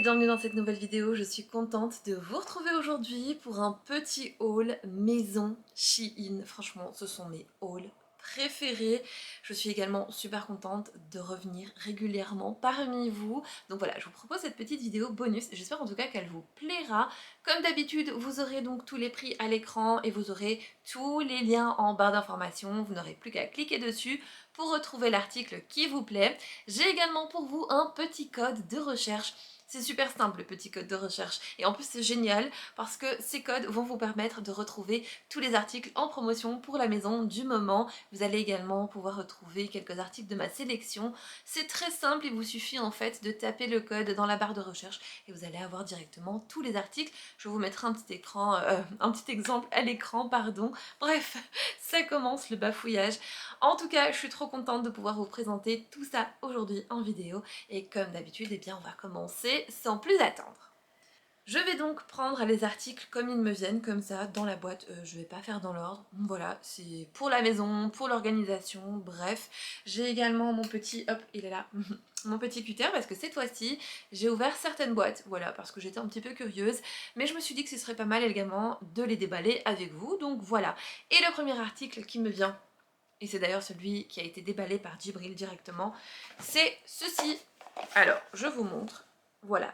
bienvenue dans cette nouvelle vidéo. Je suis contente de vous retrouver aujourd'hui pour un petit haul maison Shein. Franchement, ce sont mes hauls préférés. Je suis également super contente de revenir régulièrement parmi vous. Donc voilà, je vous propose cette petite vidéo bonus. J'espère en tout cas qu'elle vous plaira. Comme d'habitude, vous aurez donc tous les prix à l'écran et vous aurez tous les liens en barre d'informations. Vous n'aurez plus qu'à cliquer dessus pour retrouver l'article qui vous plaît. J'ai également pour vous un petit code de recherche. C'est super simple le petit code de recherche et en plus c'est génial parce que ces codes vont vous permettre de retrouver tous les articles en promotion pour la maison du moment. Vous allez également pouvoir retrouver quelques articles de ma sélection. C'est très simple, il vous suffit en fait de taper le code dans la barre de recherche et vous allez avoir directement tous les articles. Je vous mettrai un petit écran, un petit exemple à l'écran, pardon. Bref, ça commence le bafouillage. En tout cas, je suis trop contente de pouvoir vous présenter tout ça aujourd'hui en vidéo. Et comme d'habitude, eh bien, on va commencer sans plus attendre. Je vais donc prendre les articles comme ils me viennent, comme ça, dans la boîte. Je vais pas faire dans l'ordre. Voilà, c'est pour la maison, pour l'organisation, bref. J'ai également mon petit... Hop, il est là. Mon petit cutter parce que cette fois-ci, j'ai ouvert certaines boîtes. Voilà, parce que j'étais un petit peu curieuse. Mais je me suis dit que ce serait pas mal également de les déballer avec vous. Donc voilà. Et le premier article qui me vient, et c'est d'ailleurs celui qui a été déballé par Djibril directement, c'est ceci. Alors, je vous montre. Voilà.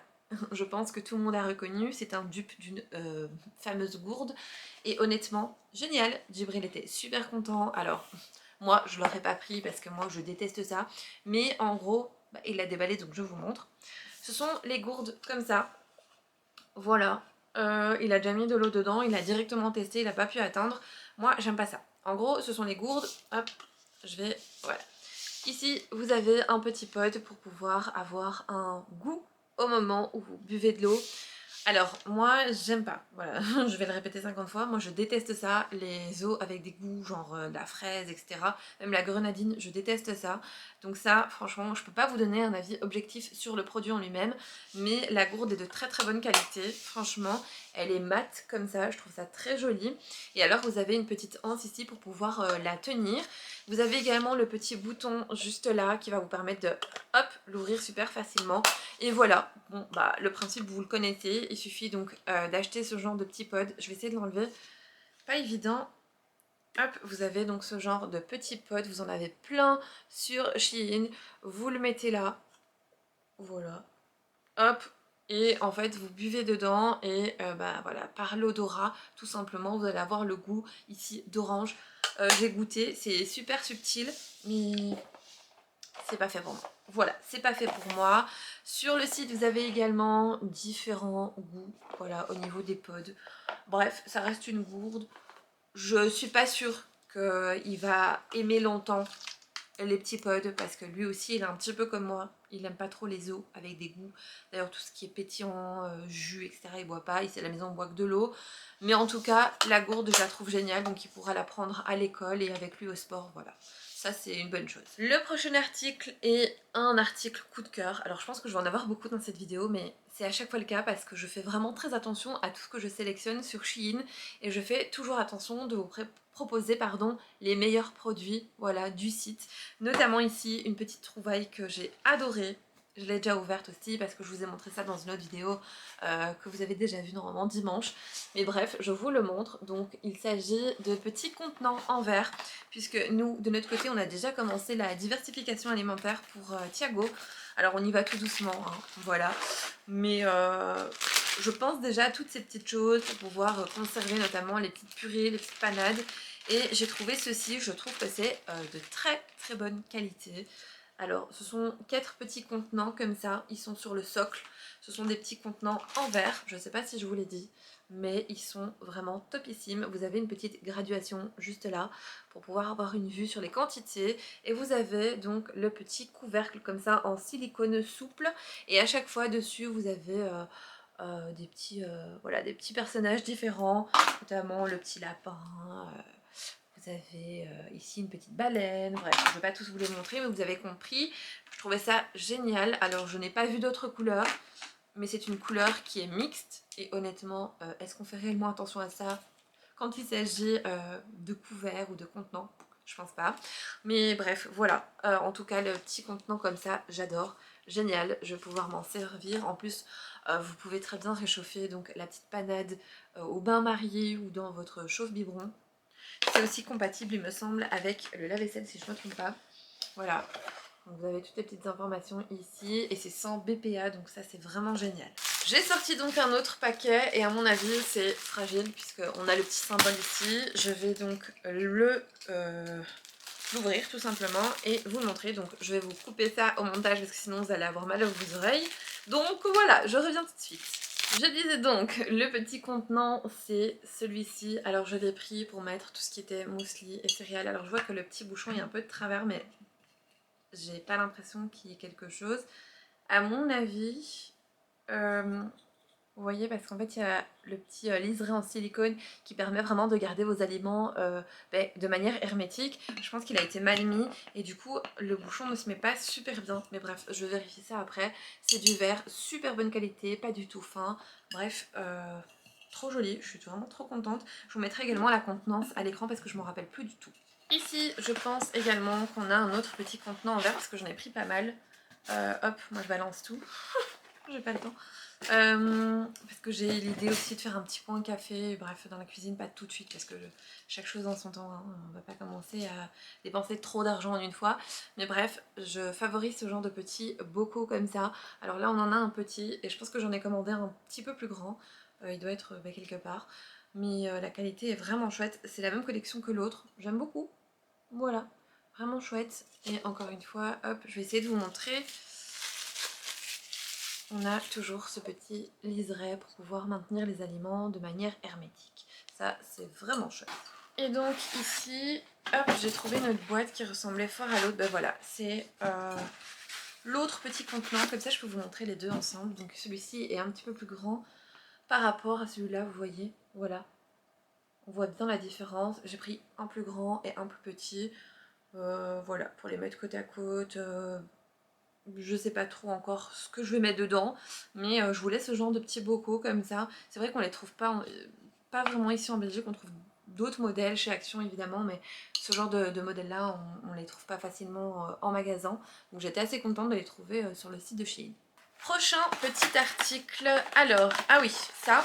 Je pense que tout le monde a reconnu, c'est un dupe d'une fameuse gourde. Et honnêtement, génial. Djibril était super content. Alors, moi, je l'aurais pas pris parce que moi, je déteste ça. Mais en gros, bah, il l'a déballé, donc je vous montre. Ce sont les gourdes comme ça. Voilà. Il a déjà mis de l'eau dedans, il a directement testé, il n'a pas pu atteindre. Moi, j'aime pas ça. En gros, ce sont les gourdes. Hop, je vais... Voilà. Ici, vous avez un petit pod pour pouvoir avoir un goût au moment où vous buvez de l'eau. Alors, moi, j'aime pas. Voilà, je vais le répéter 50 fois. Moi, je déteste ça. Les eaux avec des goûts genre de la fraise, etc. Même la grenadine, je déteste ça. Donc ça, franchement, je peux pas vous donner un avis objectif sur le produit en lui-même. Mais la gourde est de très très bonne qualité. Franchement, elle est mate comme ça. Je trouve ça très joli. Et alors, vous avez une petite anse ici pour pouvoir la tenir. Vous avez également le petit bouton juste là qui va vous permettre de, hop, l'ouvrir super facilement. Et voilà, bon bah le principe vous le connaissez, il suffit donc d'acheter ce genre de petit pod. Je vais essayer de l'enlever, pas évident. Hop, vous avez donc ce genre de petit pod, vous en avez plein sur Shein. Vous le mettez là, voilà, hop. Et en fait vous buvez dedans et bah voilà, par l'odorat tout simplement vous allez avoir le goût ici d'orange. J'ai goûté, c'est super subtil mais c'est pas fait pour moi. Voilà, c'est pas fait pour moi. Sur le site, vous avez également différents goûts, voilà, au niveau des pods. Bref, ça reste une gourde. Je suis pas sûre qu'il va aimer longtemps les petits pods parce que lui aussi, il est un petit peu comme moi. Il aime pas trop les eaux avec des goûts. D'ailleurs, tout ce qui est pétillant, jus, etc., il boit pas. Ici à la maison, on boit que de l'eau. Mais en tout cas, la gourde, je la trouve géniale. Donc, il pourra la prendre à l'école et avec lui au sport, voilà. Ça, c'est une bonne chose. Le prochain article est un article coup de cœur. Alors, je pense que je vais en avoir beaucoup dans cette vidéo, mais c'est à chaque fois le cas parce que je fais vraiment très attention à tout ce que je sélectionne sur Shein et je fais toujours attention de vous proposer les meilleurs produits, voilà, du site. Notamment ici, une petite trouvaille que j'ai adorée. Je l'ai déjà ouverte aussi parce que je vous ai montré ça dans une autre vidéo que vous avez déjà vue normalement dimanche. Mais bref, je vous le montre. Donc il s'agit de petits contenants en verre puisque nous, de notre côté, on a déjà commencé la diversification alimentaire pour Thiago. Alors on y va tout doucement, hein, voilà. Mais je pense déjà à toutes ces petites choses pour pouvoir conserver notamment les petites purées, les petites panades. Et j'ai trouvé ceci, je trouve que c'est de très très bonne qualité. Alors ce sont 4 petits contenants comme ça, ils sont sur le socle. Ce sont des petits contenants en verre, je ne sais pas si je vous l'ai dit, mais ils sont vraiment topissimes. Vous avez une petite graduation juste là pour pouvoir avoir une vue sur les quantités. Et vous avez donc le petit couvercle comme ça en silicone souple. Et à chaque fois dessus vous avez des petits, voilà, des petits personnages différents, notamment le petit lapin. Vous avez ici une petite baleine, bref, je ne vais pas tous vous les montrer, mais vous avez compris. Je trouvais ça génial. Alors, je n'ai pas vu d'autres couleurs, mais c'est une couleur qui est mixte. Et honnêtement, est-ce qu'on fait réellement attention à ça quand il s'agit de couverts ou de contenants? Je pense pas. Mais bref, voilà. En tout cas, le petit contenant comme ça, j'adore. génial, je vais pouvoir m'en servir. En plus, vous pouvez très bien réchauffer donc la petite panade au bain-marie ou dans votre chauffe-biberon. C'est aussi compatible, il me semble, avec le lave-vaisselle si je ne me trompe pas. Voilà, donc vous avez toutes les petites informations ici et c'est sans BPA, donc ça c'est vraiment génial. J'ai sorti donc un autre paquet et à mon avis c'est fragile puisqu'on a le petit symbole ici. Je vais donc l'ouvrir tout simplement et vous le montrer. Donc je vais vous couper ça au montage parce que sinon vous allez avoir mal à vos oreilles. Donc voilà, je reviens tout de suite. Je disais donc, le petit contenant c'est celui-ci. Alors je l'ai pris pour mettre tout ce qui était muesli et céréales. Alors je vois que le petit bouchon est un peu de travers mais j'ai pas l'impression qu'il y ait quelque chose. À mon avis, vous voyez, parce qu'en fait il y a le petit liseré en silicone qui permet vraiment de garder vos aliments de manière hermétique. Je pense qu'il a été mal mis et du coup le bouchon ne se met pas super bien. Mais bref, je vais vérifier ça après. C'est du verre, super bonne qualité, pas du tout fin. Bref, trop joli, je suis vraiment trop contente. Je vous mettrai également la contenance à l'écran parce que je ne me rappelle plus du tout. Ici, je pense également qu'on a un autre petit contenant en verre parce que j'en ai pris pas mal. Hop, moi je balance tout. J'ai pas le temps. Parce que j'ai l'idée aussi de faire un petit coin café, bref, dans la cuisine, pas tout de suite parce que chaque chose en son temps, hein, on va pas commencer à dépenser trop d'argent en une fois. Mais bref, je favorise ce genre de petits bocaux comme ça. Alors là, on en a un petit et je pense que j'en ai commandé un petit peu plus grand. Il doit être quelque part. Mais la qualité est vraiment chouette. C'est la même collection que l'autre. J'aime beaucoup. Voilà, vraiment chouette. Et encore une fois, hop, je vais essayer de vous montrer. On a toujours ce petit liseré pour pouvoir maintenir les aliments de manière hermétique. Ça, c'est vraiment chouette. Et donc ici, hop, j'ai trouvé une autre boîte qui ressemblait fort à l'autre. Ben voilà, c'est l'autre petit contenant. Comme ça, je peux vous montrer les deux ensemble. Donc celui-ci est un petit peu plus grand par rapport à celui-là, vous voyez. Voilà, on voit bien la différence. J'ai pris un plus grand et un plus petit. Voilà, pour les mettre côte à côte. Je sais pas trop encore ce que je vais mettre dedans, mais je vous laisse ce genre de petits bocaux comme ça. C'est vrai qu'on les trouve pas vraiment ici en Belgique, on trouve d'autres modèles chez Action évidemment, mais ce genre de modèles là on les trouve pas facilement en magasin, donc j'étais assez contente de les trouver sur le site de Shein. Prochain petit article, alors, ah oui, ça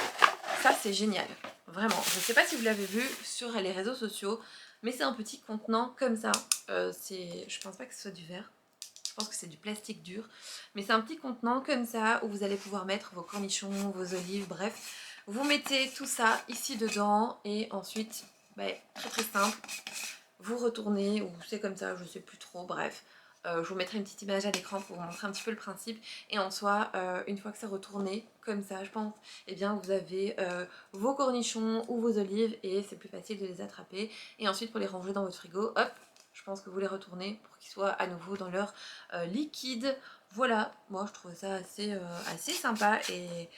c'est génial, vraiment, je sais pas si vous l'avez vu sur les réseaux sociaux, mais c'est un petit contenant comme ça, je pense pas que ce soit du verre. Je pense que c'est du plastique dur, mais c'est un petit contenant comme ça où vous allez pouvoir mettre vos cornichons, vos olives, bref. Vous mettez tout ça ici dedans et ensuite, très très simple, vous retournez ou c'est comme ça, je sais plus trop, bref. Je vous mettrai une petite image à l'écran pour vous montrer un petit peu le principe. Et en soi, une fois que c'est retourné, comme ça je pense, eh bien vous avez vos cornichons ou vos olives et c'est plus facile de les attraper. Et ensuite pour les ranger dans votre frigo, hop, je pense que vous les retournez pour qu'ils soient à nouveau dans leur liquide. Voilà, moi je trouve ça assez sympa et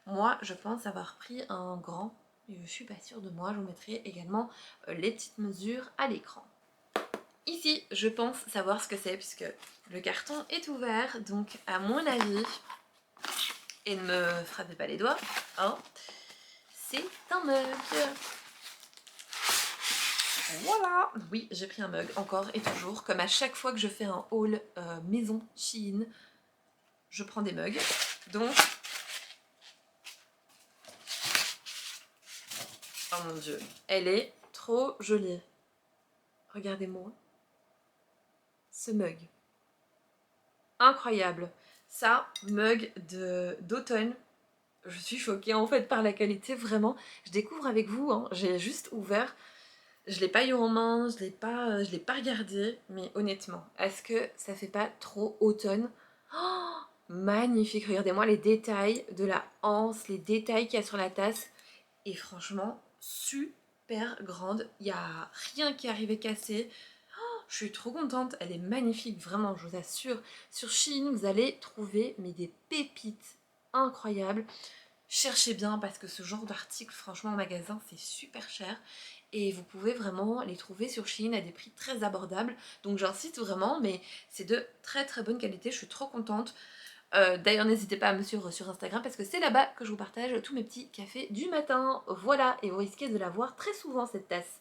moi je pense avoir pris un grand. Je suis pas sûre de moi, je vous mettrai également les petites mesures à l'écran. Ici, je pense savoir ce que c'est puisque le carton est ouvert, donc à mon avis, et ne me frappez pas les doigts, hein, c'est un mug. Voilà, oui, j'ai pris un mug encore et toujours, comme à chaque fois que je fais un haul maison Shein, je prends des mugs. Donc, oh mon dieu, elle est trop jolie. Regardez-moi ce mug. Incroyable. Ça, mug d'automne. Je suis choquée en fait par la qualité, vraiment. Je découvre avec vous, hein. J'ai juste ouvert. Je l'ai pas eu en main, je l'ai pas regardé, mais honnêtement, est-ce que ça fait pas trop automne? Oh, magnifique, regardez-moi les détails de la anse, les détails qu'il y a sur la tasse. Et franchement, super grande, il n'y a rien qui est arrivé cassé. Oh, je suis trop contente, elle est magnifique, vraiment, je vous assure. Sur Shein, vous allez trouver mais des pépites incroyables. Cherchez bien parce que ce genre d'article, franchement, en magasin, c'est super cher. Et vous pouvez vraiment les trouver sur Shein à des prix très abordables. Donc j'incite vraiment, mais c'est de très très bonne qualité, je suis trop contente. D'ailleurs n'hésitez pas à me suivre sur Instagram parce que c'est là-bas que je vous partage tous mes petits cafés du matin. Voilà, et vous risquez de la voir très souvent cette tasse.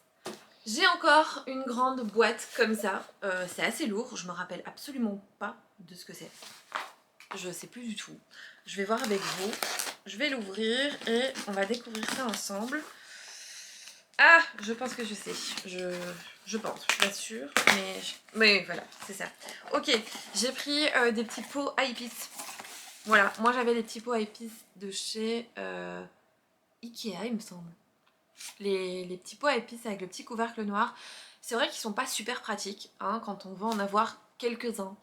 J'ai encore une grande boîte comme ça, c'est assez lourd, je me rappelle absolument pas de ce que c'est. je sais plus du tout. Je vais voir avec vous. Je vais l'ouvrir et on va découvrir ça ensemble. Ah, je pense que je sais. Je pense, je suis pas sûre. Mais voilà, c'est ça. Ok, j'ai pris des petits pots à épices. Voilà, moi j'avais les petits pots à épices de chez Ikea, il me semble. Les petits pots à épices avec le petit couvercle noir. C'est vrai qu'ils sont pas super pratiques hein, quand on veut en avoir quelques-uns.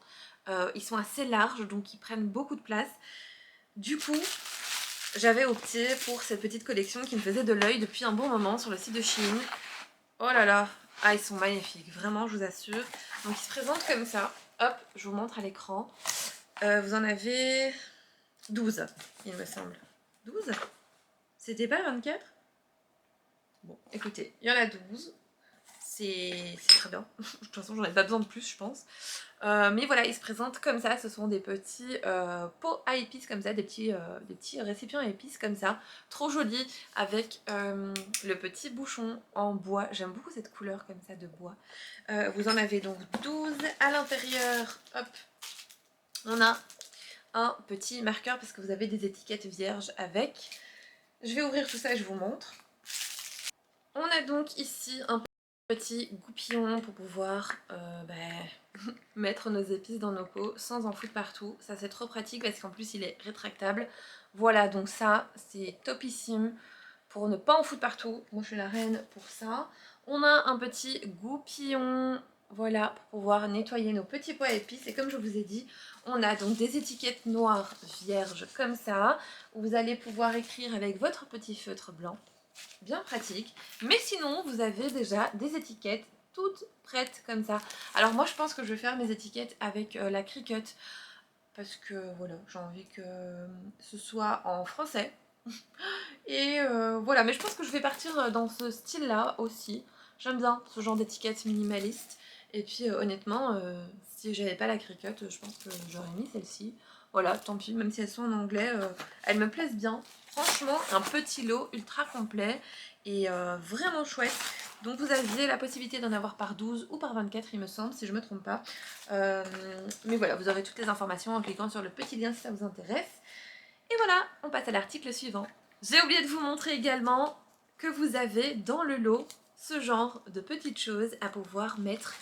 Ils sont assez larges, donc ils prennent beaucoup de place. Du coup, j'avais opté pour cette petite collection qui me faisait de l'œil depuis un bon moment sur le site de Shein. Oh là là, ah ils sont magnifiques, vraiment je vous assure. Donc ils se présentent comme ça. Hop, je vous montre à l'écran. Vous en avez 12, il me semble. 12? C'était pas 24? Bon, écoutez, il y en a 12. C'est très bien. De toute façon, j'en ai pas besoin de plus, je pense. Mais voilà, ils se présentent comme ça. Ce sont des petits pots à épices comme ça, des petits récipients à épices comme ça. Trop jolis, avec le petit bouchon en bois. J'aime beaucoup cette couleur comme ça de bois. Vous en avez donc 12 à l'intérieur. Hop, on a un petit marqueur parce que vous avez des étiquettes vierges avec. Je vais ouvrir tout ça et je vous montre. On a donc ici un petit goupillon pour pouvoir mettre nos épices dans nos pots sans en foutre partout. Ça c'est trop pratique parce qu'en plus il est rétractable. Voilà, donc ça c'est topissime pour ne pas en foutre partout. Moi je suis la reine pour ça. On a un petit goupillon, voilà, pour pouvoir nettoyer nos petits pots à épices. Et comme je vous ai dit, on a donc des étiquettes noires vierges comme ça, où vous allez pouvoir écrire avec votre petit feutre blanc. Bien pratique. Mais sinon, vous avez déjà des étiquettes toutes prêtes comme ça. Alors moi, je pense que je vais faire mes étiquettes avec la Cricut. Parce que voilà, j'ai envie que ce soit en français. Et voilà, mais je pense que je vais partir dans ce style-là aussi. J'aime bien ce genre d'étiquette minimaliste. Et puis honnêtement, si j'avais pas la Cricut, je pense que j'aurais mis celle-ci. Voilà, tant pis, même si elles sont en anglais, elles me plaisent bien. Franchement, un petit lot ultra complet et vraiment chouette. Donc vous aviez la possibilité d'en avoir par 12 ou par 24 il me semble, si je me trompe pas. Mais voilà, vous aurez toutes les informations en cliquant sur le petit lien si ça vous intéresse. Et voilà, on passe à l'article suivant. J'ai oublié de vous montrer également que vous avez dans le lot ce genre de petites choses à pouvoir mettre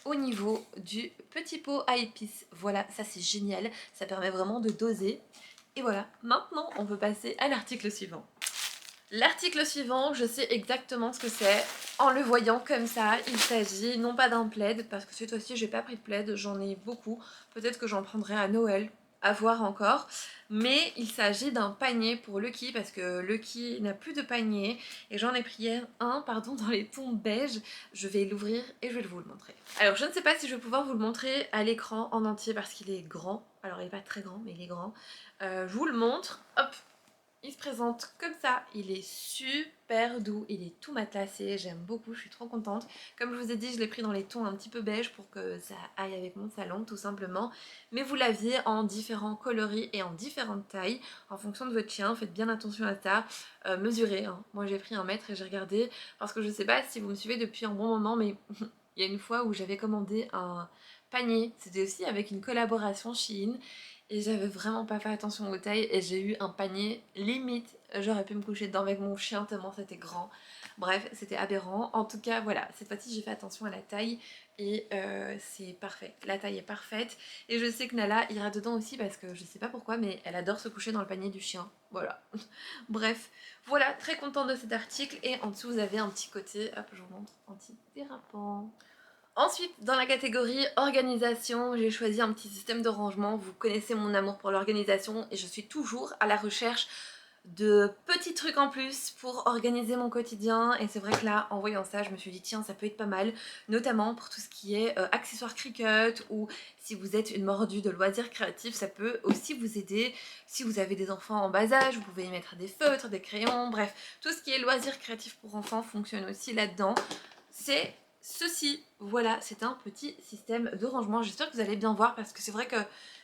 au niveau du petit pot à épices. Voilà, ça c'est génial, ça permet vraiment de doser. Et voilà, maintenant on peut passer à l'article suivant. L'article suivant, je sais exactement ce que c'est. En le voyant comme ça, il s'agit non pas d'un plaid, parce que cette fois-ci j'ai pas pris de plaid, j'en ai beaucoup. Peut-être que j'en prendrai à Noël, à voir encore. Mais il s'agit d'un panier pour Lucky, parce que Lucky n'a plus de panier. Et j'en ai pris un, pardon, dans les tons beige. Je vais l'ouvrir et je vais vous le montrer. Alors je ne sais pas si je vais pouvoir vous le montrer à l'écran en entier, parce qu'il est grand. Alors il n'est pas très grand, mais il est grand. Je vous le montre, hop. Il se présente comme ça, il est super doux, il est tout matelassé, j'aime beaucoup, je suis trop contente. Comme je vous ai dit, je l'ai pris dans les tons un petit peu beige pour que ça aille avec mon salon tout simplement. Mais vous l'aviez en différents coloris et en différentes tailles en fonction de votre chien, faites bien attention à ça. Mesurez, hein. Moi j'ai pris 1 mètre et j'ai regardé parce que je sais pas si vous me suivez depuis un bon moment mais il y a une fois où j'avais commandé un panier, c'était aussi avec une collaboration Shein. Et j'avais vraiment pas fait attention aux tailles et j'ai eu un panier limite, j'aurais pu me coucher dedans avec mon chien tellement c'était grand. Bref, c'était aberrant. En tout cas, voilà, cette fois-ci j'ai fait attention à la taille et c'est parfait. La taille est parfaite et je sais que Nala ira dedans aussi parce que je sais pas pourquoi mais elle adore se coucher dans le panier du chien. Voilà. Bref, voilà, très contente de cet article et en dessous vous avez un petit côté, hop je vous montre, anti-dérapant. Ensuite, dans la catégorie organisation, j'ai choisi un petit système de rangement. Vous connaissez mon amour pour l'organisation et je suis toujours à la recherche de petits trucs en plus pour organiser mon quotidien. Et c'est vrai que là, en voyant ça, je me suis dit tiens, ça peut être pas mal, notamment pour tout ce qui est accessoires Cricut ou si vous êtes une mordue de loisirs créatifs, ça peut aussi vous aider. Si vous avez des enfants en bas âge, vous pouvez y mettre des feutres, des crayons, bref, tout ce qui est loisirs créatifs pour enfants fonctionne aussi là-dedans. C'est ceci, voilà, c'est un petit système de rangement. J'espère que vous allez bien voir parce que c'est vrai que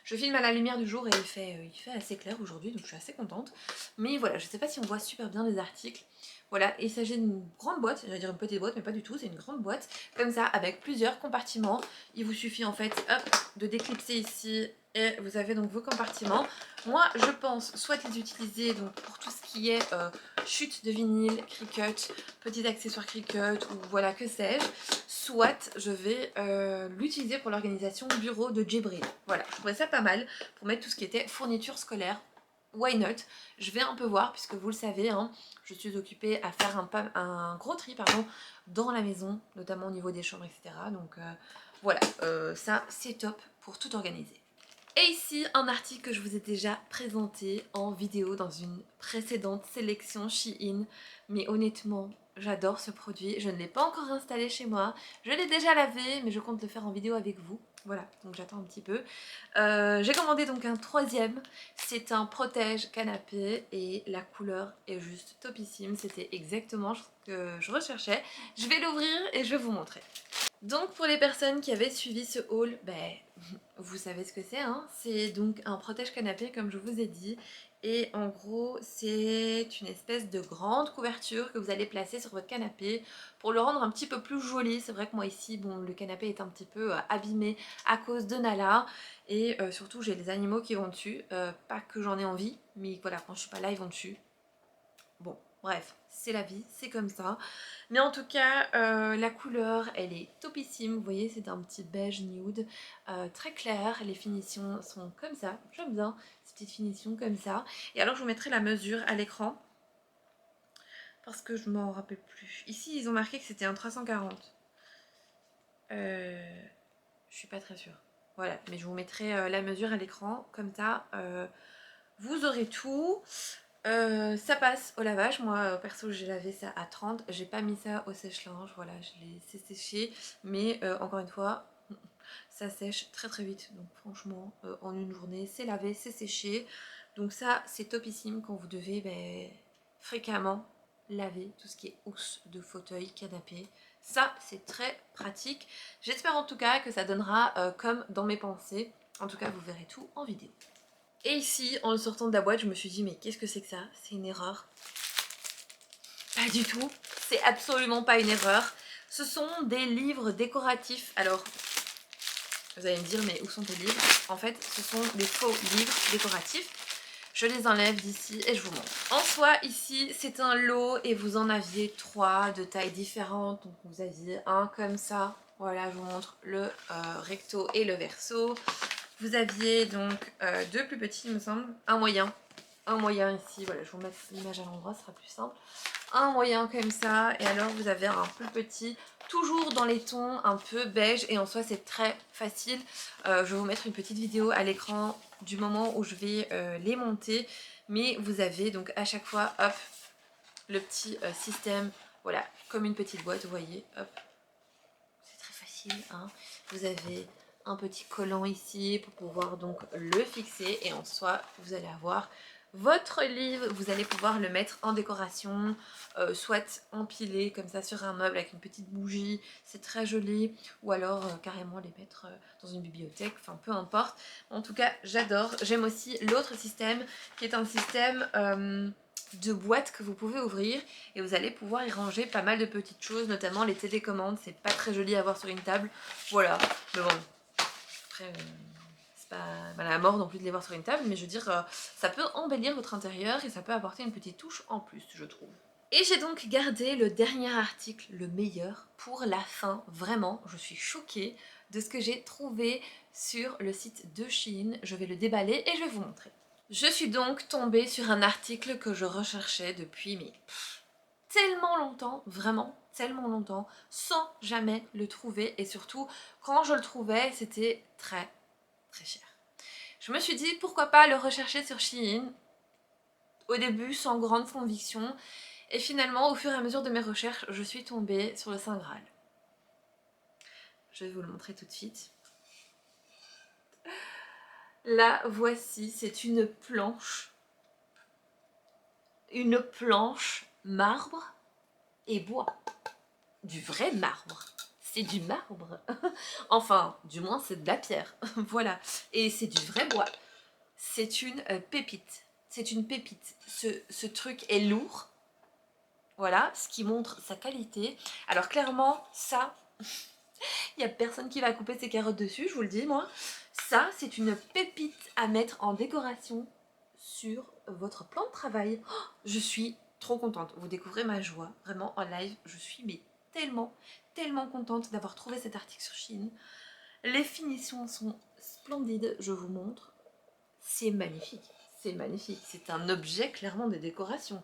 je filme à la lumière du jour et il fait assez clair aujourd'hui, donc je suis assez contente. Mais voilà, je sais pas si on voit super bien les articles. Voilà, il s'agit d'une grande boîte, j'allais dire une petite boîte, mais pas du tout, c'est une grande boîte, comme ça, avec plusieurs compartiments. Il vous suffit en fait, hop, de déclipser ici et vous avez donc vos compartiments. Moi je pense soit les utiliser donc pour tout ce qui est chute de vinyle, Cricut, petit accessoire Cricut ou voilà que sais-je, soit je vais l'utiliser pour l'organisation bureau de Djibril. Voilà, je trouvais ça pas mal pour mettre tout ce qui était fourniture scolaire. Why not? Je vais un peu voir puisque vous le savez, hein, je suis occupée à faire un gros tri pardon, dans la maison, notamment au niveau des chambres, etc. Donc voilà, ça c'est top pour tout organiser. Et ici, un article que je vous ai déjà présenté en vidéo dans une précédente sélection Shein. Mais honnêtement, j'adore ce produit. Je ne l'ai pas encore installé chez moi. Je l'ai déjà lavé, mais je compte le faire en vidéo avec vous. Voilà, donc j'attends un petit peu. J'ai commandé donc un troisième. C'est un protège canapé et la couleur est juste topissime. C'était exactement ce que je recherchais. Je vais l'ouvrir et je vais vous montrer. Donc pour les personnes qui avaient suivi ce haul, ben, vous savez ce que c'est, hein, c'est donc un protège canapé comme je vous ai dit. Et en gros c'est une espèce de grande couverture que vous allez placer sur votre canapé pour le rendre un petit peu plus joli. C'est vrai que moi ici, bon, le canapé est un petit peu abîmé à cause de Nala. Et surtout j'ai les animaux qui vont dessus, pas que j'en ai envie, mais voilà, quand je suis pas là ils vont dessus. Bon, bref, c'est la vie, c'est comme ça. Mais en tout cas, la couleur, elle est topissime. Vous voyez, c'est un petit beige nude, très clair. Les finitions sont comme ça. J'aime bien ces petites finitions comme ça. Et alors, je vous mettrai la mesure à l'écran parce que je m'en rappelle plus. Ici, ils ont marqué que c'était un 340. Je suis pas très sûre. Voilà, mais je vous mettrai la mesure à l'écran. Comme ça, vous aurez tout. Ça passe au lavage, moi perso j'ai lavé ça à 30, j'ai pas mis ça au sèche-linge, voilà, je l'ai laissé sécher, mais encore une fois, ça sèche très très vite, donc franchement, en une journée, c'est lavé, c'est séché, donc ça c'est topissime quand vous devez fréquemment laver tout ce qui est housse de fauteuil, canapé, ça c'est très pratique, j'espère en tout cas que ça donnera comme dans mes pensées, en tout cas vous verrez tout en vidéo. Et ici, en le sortant de la boîte, je me suis dit mais qu'est-ce que c'est que ça? C'est une erreur? Pas du tout, c'est absolument pas une erreur. Ce sont des livres décoratifs. Alors, vous allez me dire mais où sont tes livres? En fait, ce sont des faux livres décoratifs. Je les enlève d'ici et je vous montre. En soi, ici, c'est un lot et vous en aviez 3 de tailles différentes. Donc vous aviez un comme ça. Voilà, je vous montre le recto et le verso. Vous aviez donc 2 plus petits, il me semble. Un moyen ici. Voilà, je vais vous mettre l'image à l'endroit, ce sera plus simple. Un moyen comme ça. Et alors, vous avez un plus petit, toujours dans les tons un peu beige. Et en soi, c'est très facile. Je vais vous mettre une petite vidéo à l'écran du moment où je vais les monter. Mais vous avez donc à chaque fois, hop, le petit système. Voilà, comme une petite boîte, vous voyez. Hop, c'est très facile, hein. Vous avez un petit collant ici pour pouvoir donc le fixer et en soi vous allez avoir votre livre, vous allez pouvoir le mettre en décoration, soit empilé comme ça sur un meuble avec une petite bougie, c'est très joli, ou alors carrément les mettre dans une bibliothèque, enfin peu importe. En tout cas j'adore. J'aime aussi l'autre système qui est un système de boîtes que vous pouvez ouvrir et vous allez pouvoir y ranger pas mal de petites choses, notamment les télécommandes. C'est pas très joli à voir sur une table, voilà, mais bon, après c'est pas mal à la mort non plus de les voir sur une table, mais je veux dire ça peut embellir votre intérieur et ça peut apporter une petite touche en plus, je trouve. Et j'ai donc gardé le dernier article, le meilleur, pour la fin. Vraiment, je suis choquée de ce que j'ai trouvé sur le site de Shein. Je vais le déballer et je vais vous montrer. Je suis donc tombée sur un article que je recherchais depuis tellement longtemps, vraiment tellement longtemps, sans jamais le trouver. Et surtout, quand je le trouvais, c'était très très cher. Je me suis dit pourquoi pas le rechercher sur Shein. Au début, sans grande conviction. Et finalement, au fur et à mesure de mes recherches, je suis tombée sur le Saint Graal. Je vais vous le montrer tout de suite. La voici, c'est une planche. Une planche marbre et bois. Du vrai marbre. C'est du marbre. Enfin, du moins c'est de la pierre. Voilà. Et c'est du vrai bois. C'est une pépite. C'est une pépite. Ce truc est lourd. Voilà, ce qui montre sa qualité. Alors clairement, ça, Il n'y a personne qui va couper ses carottes dessus, je vous le dis moi. Ça, c'est une pépite à mettre en décoration sur votre plan de travail. Oh, je suis trop contente. Vous découvrez ma joie, vraiment en live. Je suis mais tellement contente d'avoir trouvé cet article sur Shein. Les finitions sont splendides, je vous montre. C'est magnifique, c'est magnifique. C'est un objet clairement de décoration.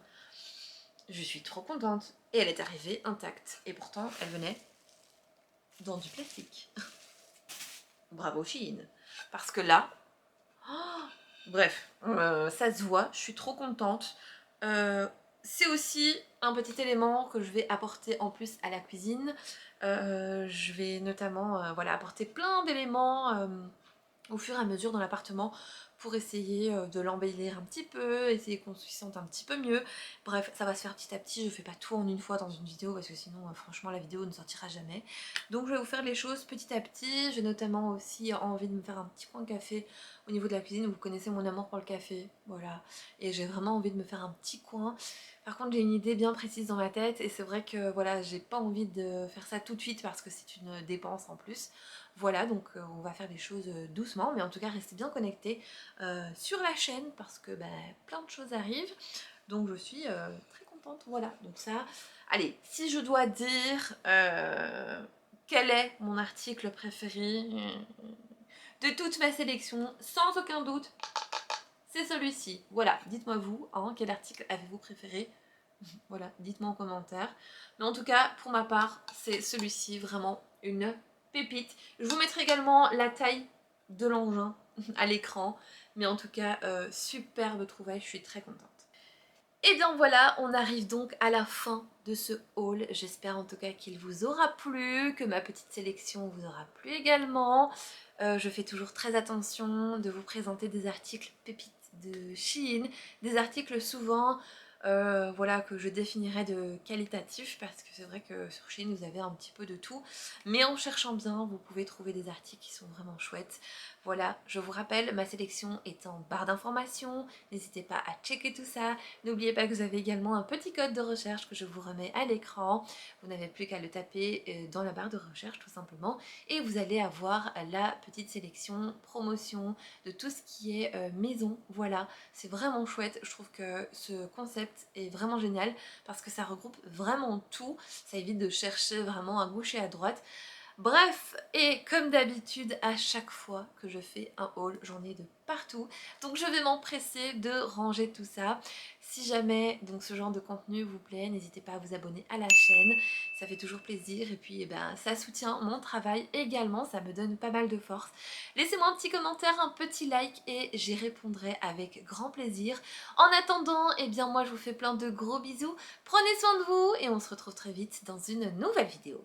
Je suis trop contente. Et elle est arrivée intacte. Et pourtant, elle venait dans du plastique. Bravo Shein. Parce que là, oh, bref, ça se voit, je suis trop contente. C'est aussi un petit élément que je vais apporter en plus à la cuisine. Je vais notamment voilà, apporter plein d'éléments au fur et à mesure dans l'appartement pour essayer de l'embellir un petit peu, essayer qu'on se sente un petit peu mieux. Bref, ça va se faire petit à petit, je fais pas tout en une fois dans une vidéo parce que sinon franchement la vidéo ne sortira jamais. Donc je vais vous faire les choses petit à petit. J'ai notamment aussi envie de me faire un petit coin café au niveau de la cuisine. Vous connaissez mon amour pour le café, voilà. Et j'ai vraiment envie de me faire un petit coin. Par contre j'ai une idée bien précise dans ma tête et c'est vrai que voilà, j'ai pas envie de faire ça tout de suite parce que c'est une dépense en plus. Voilà, donc on va faire les choses doucement, mais en tout cas restez bien connectés sur la chaîne parce que plein de choses arrivent. Donc je suis très contente, voilà. Donc ça, allez, si je dois dire quel est mon article préféré de toute ma sélection, sans aucun doute, c'est celui-ci. Voilà, dites-moi vous, hein, quel article avez-vous préféré? Voilà, dites-moi en commentaire. Mais en tout cas, pour ma part, c'est celui-ci, vraiment une pépite. Je vous mettrai également la taille de l'engin à l'écran. Mais en tout cas, superbe trouvaille, je suis très contente. Et bien voilà, on arrive donc à la fin de ce haul. J'espère en tout cas qu'il vous aura plu, que ma petite sélection vous aura plu également. Je fais toujours très attention de vous présenter des articles pépites de Shein, des articles souvent voilà, que je définirais de qualitatifs parce que c'est vrai que sur Shein vous avez un petit peu de tout, mais en cherchant bien vous pouvez trouver des articles qui sont vraiment chouettes. Voilà, je vous rappelle, ma sélection est en barre d'informations, n'hésitez pas à checker tout ça. N'oubliez pas que vous avez également un petit code de recherche que je vous remets à l'écran. Vous n'avez plus qu'à le taper dans la barre de recherche tout simplement et vous allez avoir la petite sélection promotion de tout ce qui est maison. Voilà, c'est vraiment chouette. Je trouve que ce concept est vraiment génial parce que ça regroupe vraiment tout. Ça évite de chercher vraiment à gauche et à droite. Bref, et comme d'habitude, à chaque fois que je fais un haul, j'en ai de partout. Donc je vais m'empresser de ranger tout ça. Si jamais donc ce genre de contenu vous plaît, n'hésitez pas à vous abonner à la chaîne. Ça fait toujours plaisir et puis ça soutient mon travail également, ça me donne pas mal de force. Laissez-moi un petit commentaire, un petit like et j'y répondrai avec grand plaisir. En attendant, eh bien moi je vous fais plein de gros bisous. Prenez soin de vous et on se retrouve très vite dans une nouvelle vidéo.